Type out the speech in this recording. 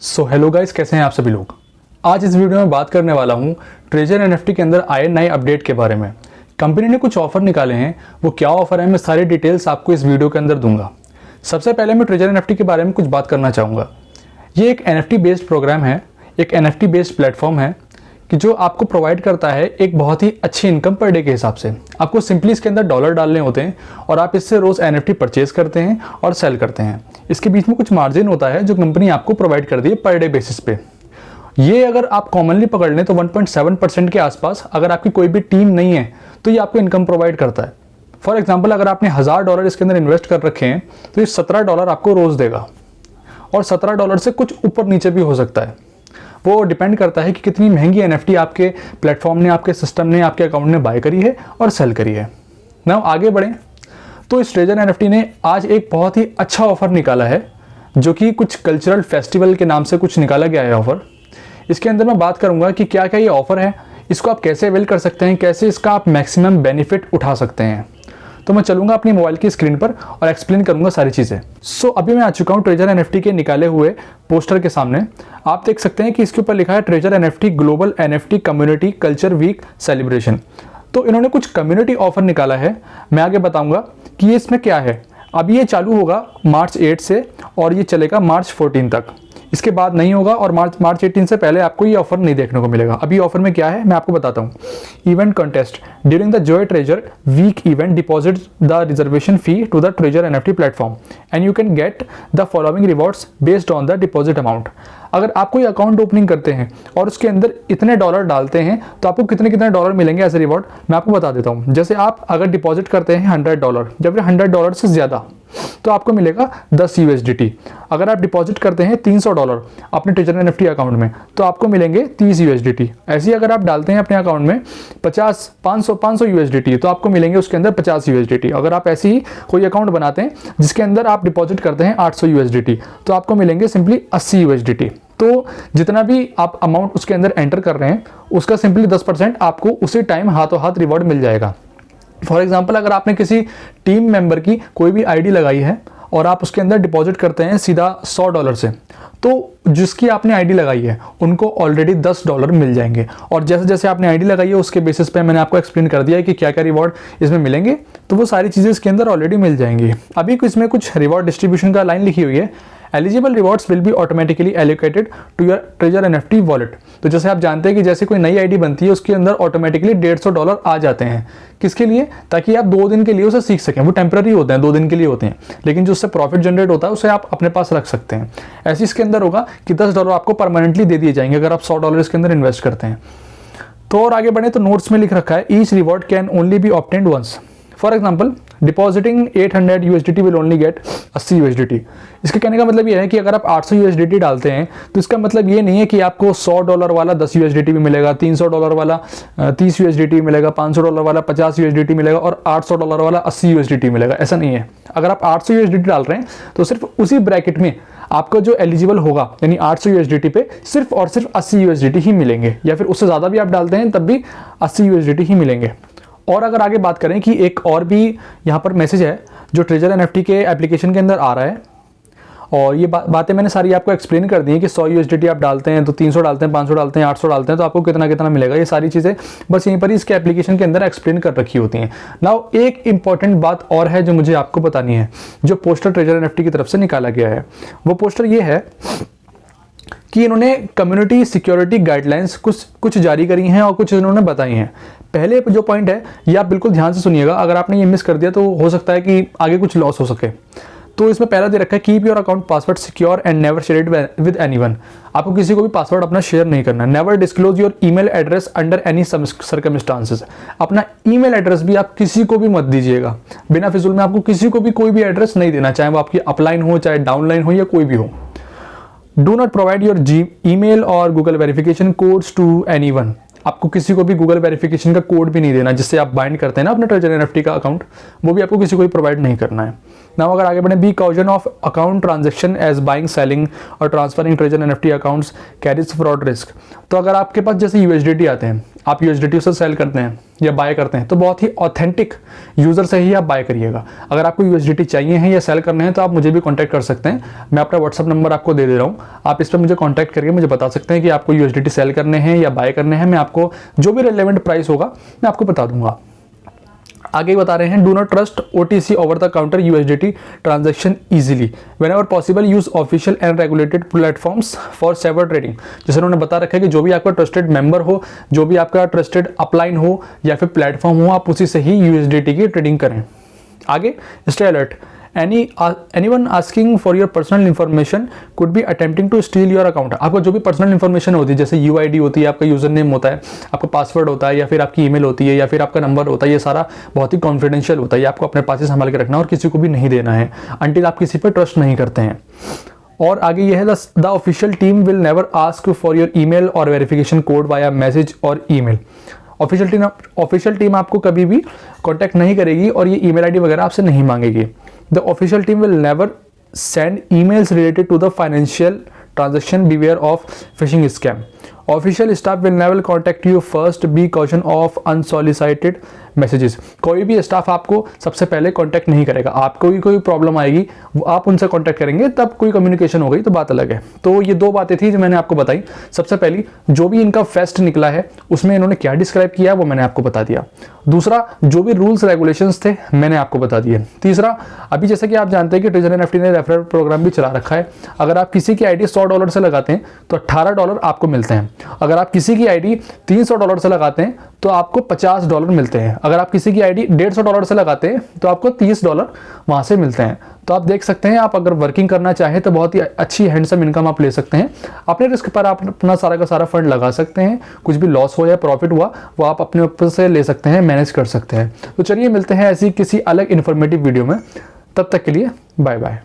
So hello guys, कैसे हैं आप सभी लोग। आज इस वीडियो में बात करने वाला हूं ट्रेजर एनएफटी के अंदर आए नए अपडेट के बारे में। कंपनी ने कुछ ऑफर निकाले हैं, वो क्या ऑफर है मैं सारी डिटेल्स आपको इस वीडियो के अंदर दूंगा। सबसे पहले मैं ट्रेजर एनएफटी के बारे में कुछ बात करना चाहूँगा। ये एक एनएफटी बेस्ड प्रोग्राम है, एक एनएफटी बेस्ड प्लेटफॉर्म है कि जो आपको प्रोवाइड करता है एक बहुत ही अच्छी इनकम पर डे के हिसाब से। आपको सिंपली इसके अंदर डॉलर डालने होते हैं और आप इससे रोज़ एनएफटी परचेज करते हैं और सेल करते हैं। इसके बीच में कुछ मार्जिन होता है जो कंपनी आपको प्रोवाइड कर दी है पर डे बेसिस पे। ये अगर आप कॉमनली पकड़ लें तो 1.7% के आसपास, अगर आपकी कोई भी टीम नहीं है तो ये आपको इनकम प्रोवाइड करता है। फॉर एग्जाम्पल, अगर आपने $1000 इसके अंदर इन्वेस्ट कर रखे हैं तो ये $17 आपको रोज़ देगा और $17 से कुछ ऊपर नीचे भी हो सकता है। वो डिपेंड करता है कि कितनी महंगी एनएफटी आपके प्लेटफॉर्म ने, आपके सिस्टम ने, आपके अकाउंट ने बाय करी है और सेल करी है। नाउ आगे बढ़ें तो इस ट्रेजर एनएफटी ने आज एक बहुत ही अच्छा ऑफर निकाला है जो कि कुछ कल्चरल फेस्टिवल के नाम से कुछ निकाला गया है ऑफर। इसके अंदर मैं बात करूंगा कि क्या क्या ये ऑफर है, इसको आप कैसे अवेल कर सकते हैं, कैसे इसका आप मैक्सिमम बेनिफिट उठा सकते हैं। तो मैं चलूंगा अपनी मोबाइल की स्क्रीन पर और एक्सप्लेन करूंगा सारी चीज़ें। सो अभी मैं आ चुका हूं ट्रेजर एनएफटी के निकाले हुए पोस्टर के सामने। आप देख सकते हैं कि इसके ऊपर लिखा है treasure NFT global NFT community culture week celebration. तो इन्होंने कुछ कम्युनिटी ऑफर निकाला है, मैं आगे बताऊंगा कि ये इसमें क्या है। अभी ये चालू होगा मार्च 8 से और ये चलेगा मार्च 14 तक। इसके बाद नहीं होगा और मार्च 18 से पहले आपको ये ऑफर नहीं देखने को मिलेगा। अभी ऑफर में क्या है मैं आपको बताता हूँ। Event contest during the joy treasure week event deposit the reservation fee to the treasure NFT platform and you can get the following rewards based on the deposit amount. अगर आप कोई अकाउंट ओपनिंग करते हैं और उसके अंदर इतने dollar डालते हैं तो आपको कितने कितने डॉलर मिलेंगे एज ए रिवॉर्ड मैं आपको बता देता हूँ। जैसे आप अगर डिपॉजिट करते हैं $100 या फिर $100 से ज़्यादा तो आपको मिलेगा 10 USDT। अगर आप डिपॉजिट करते हैं $300 अपने ट्रेजर एनएफटी अकाउंट में तो आपको मिलेंगे 30 USDT। ऐसे ही अगर आप डालते हैं अपने अकाउंट में 500 USDT तो आपको मिलेंगे उसके अंदर 50 USDT। अगर आप ऐसे ही कोई अकाउंट बनाते हैं जिसके अंदर आप डिपॉजिट करते हैं 800 USDT तो आपको मिलेंगे सिंपली 80 USDT। तो जितना भी आप अमाउंट उसके अंदर एंटर कर रहे हैं उसका सिंपली 10% आपको उसी टाइम हाथों हाथ रिवॉर्ड मिल जाएगा। फॉर एग्जाम्पल, अगर आपने किसी टीम मेंबर की कोई भी आईडी लगाई है और आप उसके अंदर डिपॉजिट करते हैं सीधा $100 से, तो जिसकी आपने आईडी लगाई है उनको ऑलरेडी $10 मिल जाएंगे। और जैसे जैसे आपने आईडी लगाई है उसके बेसिस पे मैंने आपको एक्सप्लेन कर दिया है कि क्या क्या रिवॉर्ड इसमें मिलेंगे, तो वो सारी चीज़ें इसके अंदर ऑलरेडी मिल जाएंगी। अभी इसमें कुछ रिवॉर्ड डिस्ट्रीब्यूशन का लाइन लिखी हुई है, eligible rewards will be automatically allocated to your treasure NFT wallet. तो जैसे आप जानते हैं कि जैसे कोई नई आईडी बनती है उसके अंदर ऑटोमेटिकली $150 आ जाते हैं। किसके लिए? ताकि आप 2 दिन के लिए उसे सीख सकें। वो टेम्पररी होते हैं, 2 दिन के लिए होते हैं, लेकिन जो उससे प्रॉफिट जनरेट होता है उसे आप अपने पास रख सकते हैं। ऐसे इसके अंदर होगा कि $10 आपको परमानेंटली दे दिए जाएंगे अगर आप $100 इसके अंदर इन्वेस्ट करते हैं। तो और आगे बढ़े तो नोट्स में लिख रखा है each reward can only be obtained once. For example, depositing 800 USDT will only get 80 USDT। इसके कहने का मतलब ये है कि अगर आप 800 USDT डालते हैं तो इसका मतलब ये नहीं है कि आपको $100 वाला 10 USDT भी मिलेगा, $300 वाला 30 USDT मिलेगा, $500 वाला 50 USDT मिलेगा और $800 वाला 80 USDT मिलेगा। ऐसा नहीं है। अगर आप 800 USDT डाल रहे हैं तो सिर्फ उसी ब्रैकेट में आपको जो एलिजिबल होगा यानी 800 USDT पे सिर्फ और सिर्फ 80 USDT ही मिलेंगे, या फिर उससे ज़्यादा भी आप डालते हैं तब भी 80 USDT ही मिलेंगे। और अगर आगे बात करें कि एक और भी यहाँ पर मैसेज है जो ट्रेजर एनएफटी के एप्लीकेशन के अंदर आ रहा है, और ये बातें मैंने सारी आपको एक्सप्लेन कर दी हैं कि 100 USDT आप डालते हैं तो 300 डालते हैं, 500 डालते हैं, 800 डालते हैं तो आपको कितना कितना मिलेगा। ये सारी चीज़ें बस यहीं पर ही इसके एप्लीकेशन के अंदर एक्सप्लेन कर रखी होती हैं। नाउ एक इंपॉर्टेंट बात और है जो मुझे आपको बतानी है, जो पोस्टर ट्रेजर एनएफटी की तरफ से निकाला गया है। वो पोस्टर ये है कि इन्होंने कम्युनिटी सिक्योरिटी गाइडलाइंस कुछ जारी करी हैं और कुछ इन्होंने बताई हैं। पहले जो पॉइंट है ये आप बिल्कुल ध्यान से सुनिएगा, अगर आपने ये मिस कर दिया तो हो सकता है कि आगे कुछ लॉस हो सके। तो इसमें पहला दे रखा है keep your account password secure and never share it with anyone. आपको किसी को भी पासवर्ड अपना शेयर नहीं करना। Never disclose your email address under any circumstances. अपना ईमेल एड्रेस भी आप किसी को भी मत दीजिएगा। बिना फिजूल में आपको किसी को भी कोई भी एड्रेस नहीं देना, चाहे वो आपकी अपलाइन हो, चाहे डाउनलाइन हो या कोई भी हो। Do not provide your email और Google verification codes to anyone. आपको किसी को भी गूगल वेरिफिकेशन का कोड भी नहीं देना जिससे आप बाइंड करते हैं ना अपना ट्रेजर एनएफटी का अकाउंट, वो भी आपको किसी को भी प्रोवाइड नहीं करना है। नाउ अगर आगे बढ़े, because of account transaction as buying, selling और transferring treasure NFT accounts carries fraud risk. तो अगर आपके पास जैसे USDT आते हैं, आप USDT से सेल करते हैं या बाय करते हैं तो बहुत ही ऑथेंटिक यूज़र से ही आप बाय करिएगा। अगर आपको USDT चाहिए हैं या सेल करने हैं तो आप मुझे भी कॉन्टैक्ट कर सकते हैं। मैं अपना व्हाट्सअप नंबर आपको दे रहा हूँ, आप इस पर मुझे कॉन्टैक्ट करके मुझे बता सकते हैं कि आपको USDT सेल करने हैं या बाय करने हैं। मैं आपको जो भी रिलेवेंट प्राइस होगा मैं आपको बता दूंगा। आगे बता रहे हैं, do not trust OTC over the counter USDT transaction easily, whenever possible use official and regulated platforms for safer trading. जैसे उन्होंने बता रखा है कि जो भी आपका ट्रस्टेड मेंबर हो, जो भी आपका ट्रस्टेड अपलाइन हो या फिर प्लेटफॉर्म हो, आप उसी से ही USDT की ट्रेडिंग करें। आगे, stay alert, anyone asking for your personal information could be attempting to steal your account। आपको जो भी पर्सनल इन्फॉर्मेशन होती है, जैसे UID होती है, आपका यूजर नेम होता है, आपका पासवर्ड होता है, या फिर आपकी ईमेल होती है, या फिर आपका नंबर होता है, ये सारा बहुत ही कॉन्फिडेंशियल होता है। ये आपको अपने पास ही संभाल के रखना और किसी को भी नहीं देना है अंटिल आप किसी पर ट्रस्ट नहीं करते हैं। और आगे ये है, the official team will never ask for your email और वेरिफिकेशन कोड वाया मैसेज और ईमेल। ऑफिशियल टीम आपको कभी भी कॉन्टैक्ट नहीं करेगी और ये ईमेल आईडी वगैरह आपसे नहीं मांगेगी। The official team will never send emails related to the financial transaction, beware of phishing scam. Official staff will never contact you first, be कॉशन ऑफ अनसॉलिसिटेड मैसेजेस। कोई भी स्टाफ आपको सबसे पहले कांटेक्ट नहीं करेगा। आपको भी कोई प्रॉब्लम आएगी, वो आप उनसे कांटेक्ट करेंगे, तब कोई कम्युनिकेशन हो गई तो बात अलग है। तो ये दो बातें थी जो मैंने आपको बताई। सबसे पहली, जो भी इनका फेस्ट निकला है उसमें इन्होंने क्या डिस्क्राइब किया वो मैंने आपको बता दिया। दूसरा, जो भी रूल्स रेगुलेशंस थे मैंने आपको बता दिए। तीसरा, अभी जैसे कि आप जानते हैं कि ट्रेजर एनएफटी ने रेफरल प्रोग्राम भी चला रखा है। अगर आप किसी की आईडी $100 से लगाते हैं तो $18 आपको मिलते हैं। अगर आप किसी की आईडी $300 से लगाते हैं तो आपको $50 मिलते हैं। अगर आप किसी की आईडी $150 से लगाते हैं तो आपको $30 वहां से मिलते हैं। तो आप देख सकते हैं, आप अगर वर्किंग करना चाहें तो बहुत ही अच्छी हैंडसम इनकम आप ले सकते हैं। अपने रिस्क पर आप अपना सारा का सारा फंड लगा सकते हैं। कुछ भी लॉस हो या प्रॉफिट हुआ वो आप अपने ऊपर से ले सकते हैं, मैनेज कर सकते हैं। तो चलिए मिलते हैं ऐसी किसी अलग इन्फॉर्मेटिव वीडियो में। तब तक के लिए बाय बाय।